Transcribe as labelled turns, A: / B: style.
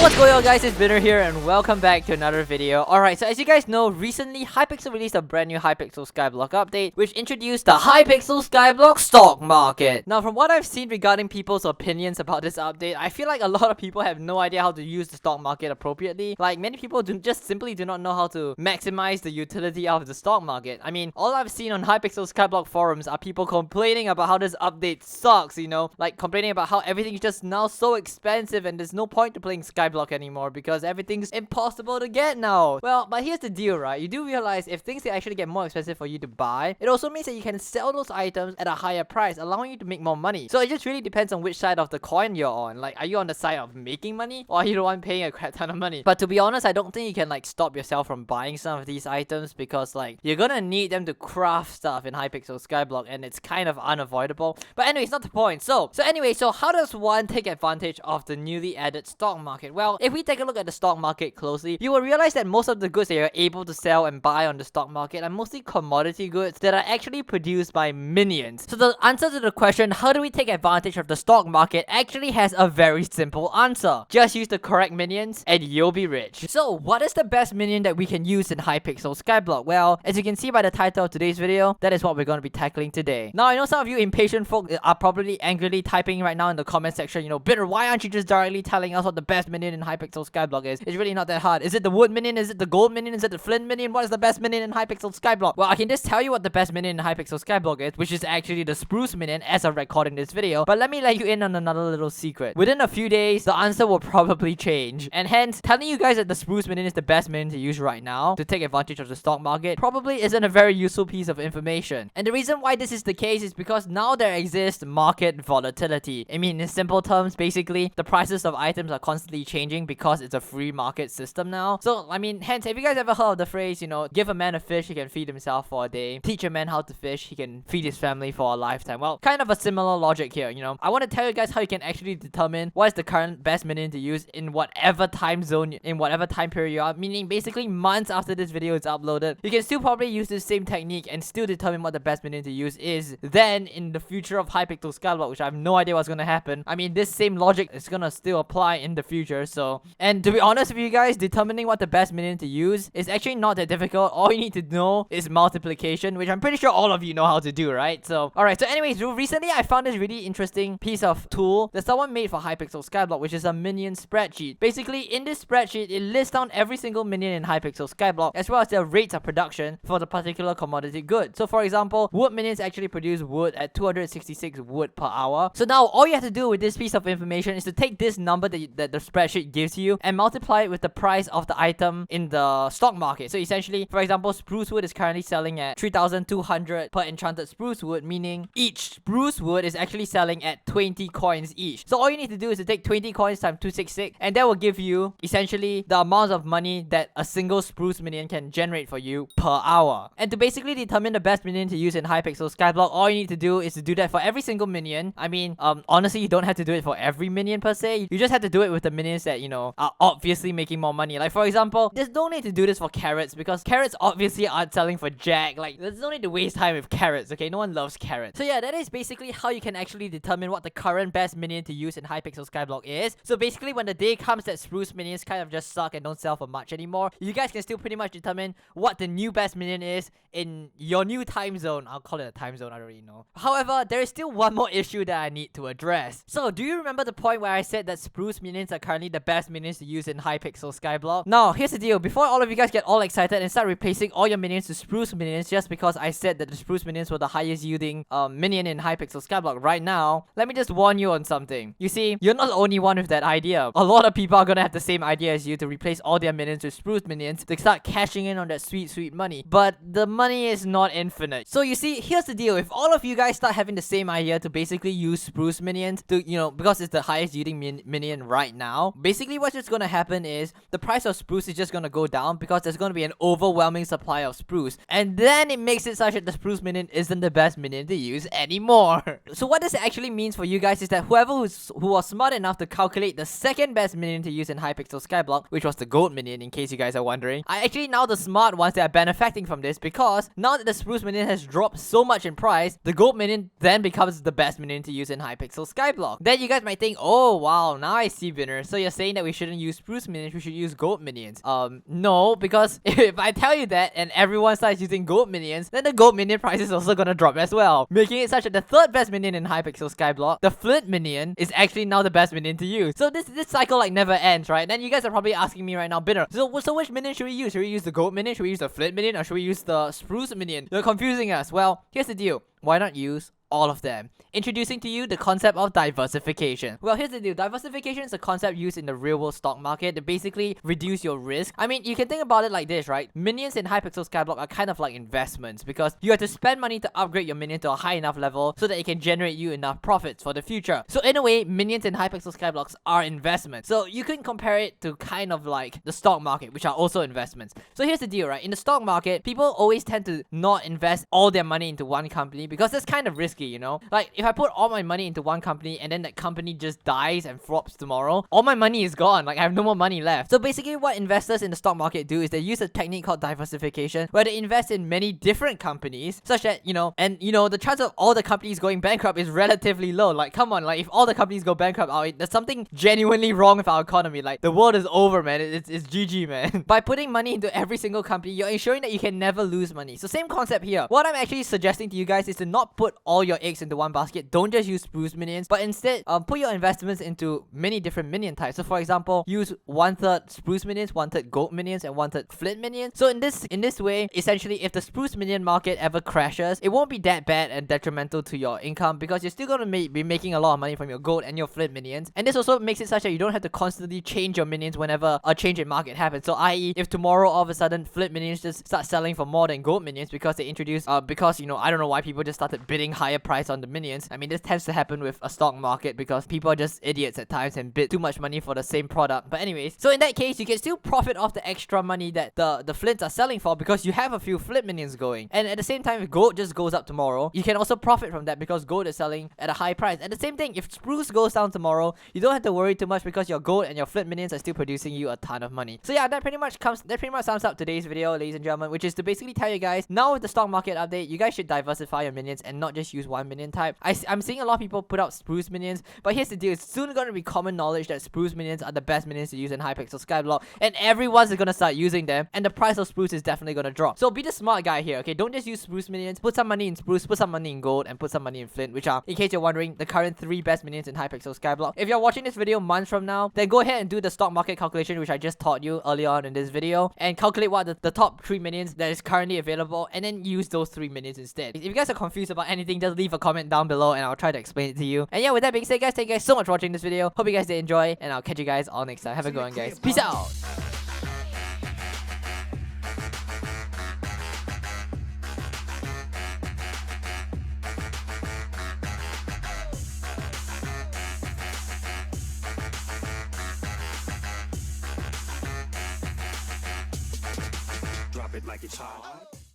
A: What's going on, guys? It's Binner here and welcome back to another video. Alright, so as you guys know, recently Hypixel released a brand new Hypixel Skyblock update which introduced the Hypixel Skyblock stock market. Now, from what I've seen regarding people's opinions about this update, I feel like a lot of people have no idea how to use the stock market appropriately. Like, many people simply do not know how to maximize the utility of the stock market. I mean, all I've seen on Hypixel Skyblock forums are people complaining about how this update sucks, you know? Like, complaining about how everything's just now so expensive and there's no point to playing Skyblock anymore because everything's impossible to get now. Well, but here's the deal, right? You do realize if things actually get more expensive for you to buy, it also means that you can sell those items at a higher price, allowing you to make more money. So it just really depends on which side of the coin you're on. Like, are you on the side of making money or are you the one paying a crap ton of money? But to be honest, I don't think you can like stop yourself from buying some of these items because like you're gonna need them to craft stuff in Hypixel Skyblock and it's kind of unavoidable. But anyway, it's not the point. So how does one take advantage of the newly added stock market? Well, if we take a look at the stock market closely, you will realize that most of the goods that you're able to sell and buy on the stock market are mostly commodity goods that are actually produced by minions. So the answer to the question, how do we take advantage of the stock market, actually has a very simple answer. Just use the correct minions and you'll be rich. So what is the best minion that we can use in Hypixel Skyblock? Well, as you can see by the title of today's video, that is what we're going to be tackling today. Now, I know some of you impatient folk are probably angrily typing right now in the comment section, you know, Bitter, why aren't you just directly telling us what the best minion in Hypixel Skyblock is? It's really not that hard. Is it the wood minion? Is it the gold minion? Is it the flint minion? What is the best minion in Hypixel Skyblock? Well, I can just tell you what the best minion in Hypixel Skyblock is, which is actually the spruce minion as of recording this video. But let me let you in on another little secret. Within a few days, the answer will probably change. And hence, telling you guys that the spruce minion is the best minion to use right now to take advantage of the stock market probably isn't a very useful piece of information. And the reason why this is the case is because now there exists market volatility. I mean, in simple terms, basically, the prices of items are constantly changing because it's a free market system now. So, I mean, hence, have you guys ever heard of the phrase, you know, give a man a fish, he can feed himself for a day. Teach a man how to fish, he can feed his family for a lifetime. Well, kind of a similar logic here, you know. I want to tell you guys how you can actually determine what is the current best minion to use in whatever time zone, in whatever time period you are, meaning basically months after this video is uploaded. You can still probably use this same technique and still determine what the best minion to use is then in the future of Hypixel Skyblock, which I have no idea what's gonna happen. I mean, this same logic is gonna still apply in the future, so... And to be honest with you guys, determining what the best minion to use is actually not that difficult. All you need to know is multiplication, which I'm pretty sure all of you know how to do, right? So, alright, so anyways, recently I found this really interesting piece of tool that someone made for Hypixel Skyblock, which is a Minion Spreadsheet. Basically, in this spreadsheet, it lists down every single minion in Hypixel Skyblock, as well as their rates of production for the particular commodity good. So, for example, wood minions actually produce wood at 266 wood per hour. So now, all you have to do with this piece of information is to take this number that the spreadsheet gives you and multiply it with the price of the item in the stock market. So essentially, for example, spruce wood is currently selling at 3,200 per enchanted spruce wood, meaning each spruce wood is actually selling at 20 coins each. So all you need to do is to take 20 coins times 266, and that will give you essentially the amount of money that a single spruce minion can generate for you per hour. And to basically determine the best minion to use in Hypixel Skyblock, all you need to do is to do that for every single minion. I mean, honestly, you don't have to do it for every minion per se. You just have to do it with the minions that, you know, are obviously making more money. Like, for example, there's no need to do this for carrots because carrots obviously aren't selling for jack. Like, there's no need to waste time with carrots, okay? No one loves carrots. So yeah, that is basically how you can actually determine what the current best minion to use in Hypixel Skyblock is. So basically, when the day comes that spruce minions kind of just suck and don't sell for much anymore, you guys can still pretty much determine what the new best minion is in your new time zone. I'll call it a time zone, I don't really know. However, there is still one more issue that I need to address. So, do you remember the point where I said that spruce minions are currently the best minions to use in Hypixel Skyblock? Now, here's the deal. Before all of you guys get all excited and start replacing all your minions to spruce minions just because I said that the spruce minions were the highest yielding minion in Hypixel Skyblock right now, let me just warn you on something. You see, you're not the only one with that idea. A lot of people are gonna have the same idea as you to replace all their minions with spruce minions to start cashing in on that sweet money. But the money is not infinite. So you see, here's the deal. If all of you guys start having the same idea to basically use spruce minions to, you know, because it's the highest yielding minion right now, basically what's just gonna happen is the price of spruce is just gonna go down because there's gonna be an overwhelming supply of spruce. And then it makes it such that the spruce minion isn't the best minion to use anymore. So what this actually means for you guys is that who was smart enough to calculate the second best minion to use in Hypixel Skyblock, which was the gold minion, in case you guys are wondering, are actually now the smart ones that are benefiting from this, because now that the spruce minion has dropped so much in price, the gold minion then becomes the best minion to use in Hypixel Skyblock. Then you guys might think, oh wow, now I see, Binner. So you're saying that we shouldn't use spruce minions, we should use gold minions. No, because if I tell you that and everyone starts using gold minions, then the gold minion price is also gonna drop as well, making it such that the third best minion in Hypixel Skyblock, the Flint Minion, is actually now the best minion to use. So this cycle like never ends, right? Then you guys are probably asking me right now, Binner, so which minion should we use? Should we use the gold minion? Should we use the Flint Minion? Or should we use the spruce minion? You're confusing us. Well, here's the deal. Why not use all of them? Introducing to you the concept of diversification. Well, here's the deal. Diversification is a concept used in the real world stock market to basically reduce your risk. I mean, you can think about it like this, right? Minions in Hypixel Skyblock are kind of like investments because you have to spend money to upgrade your minion to a high enough level so that it can generate you enough profits for the future. So in a way, minions in Hypixel Skyblocks are investments. So you can compare it to kind of like the stock market, which are also investments. So here's the deal, right? In the stock market, people always tend to not invest all their money into one company because that's kind of risky, you know? Like, if I put all my money into one company and then that company just dies and flops tomorrow, all my money is gone. Like, I have no more money left. So basically what investors in the stock market do is they use a technique called diversification where they invest in many different companies such that, the chance of all the companies going bankrupt is relatively low. Like, come on, like if all the companies go bankrupt, there's something genuinely wrong with our economy. Like, the world is over, man. It's GG, man. By putting money into every single company, you're ensuring that you can never lose money. So same concept here. What I'm actually suggesting to you guys is to not put all your eggs into one basket. Don't just use spruce minions, but instead put your investments into many different minion types. So for example, use 1/3 spruce minions, 1/3 gold minions, and 1/3 flint minions. So in this way, essentially, if the spruce minion market ever crashes, it won't be that bad and detrimental to your income because you're still gonna be making a lot of money from your gold and your flint minions. And this also makes it such that you don't have to constantly change your minions whenever a change in market happens. So i.e., if tomorrow all of a sudden flint minions just start selling for more than gold minions because they introduced I don't know why people just started bidding higher price on the minions. I mean, this tends to happen with a stock market because people are just idiots at times and bid too much money for the same product. But anyways, so in that case, you can still profit off the extra money that the flints are selling for because you have a few flint minions going. And at the same time, if gold just goes up tomorrow, you can also profit from that because gold is selling at a high price. And the same thing, if spruce goes down tomorrow, you don't have to worry too much because your gold and your flint minions are still producing you a ton of money. So yeah, that pretty much sums up today's video, ladies and gentlemen, which is to basically tell you guys, now with the stock market update, you guys should diversify your minions and not just use one minion type. I'm seeing a lot of people put out spruce minions, but here's the deal. It's soon going to be common knowledge that spruce minions are the best minions to use in Hypixel Skyblock, and everyone's going to start using them, and the price of spruce is definitely going to drop. So be the smart guy here, okay? Don't just use spruce minions. Put some money in spruce, put some money in gold, and put some money in flint, which are, in case you're wondering, the current 3 best minions in Hypixel Skyblock. If you're watching this video months from now, then go ahead and do the stock market calculation, which I just taught you earlier on in this video, and calculate what the top 3 minions that is currently available, and then use those 3 minions instead. If you guys are confused about anything, just leave a comment down below and I'll try to explain it to you. And yeah, with that being said, guys, thank you guys so much for watching this video. Hope you guys did enjoy, and I'll catch you guys all next time. Have a good one, guys. Peace out.
B: Drop it like it's hot.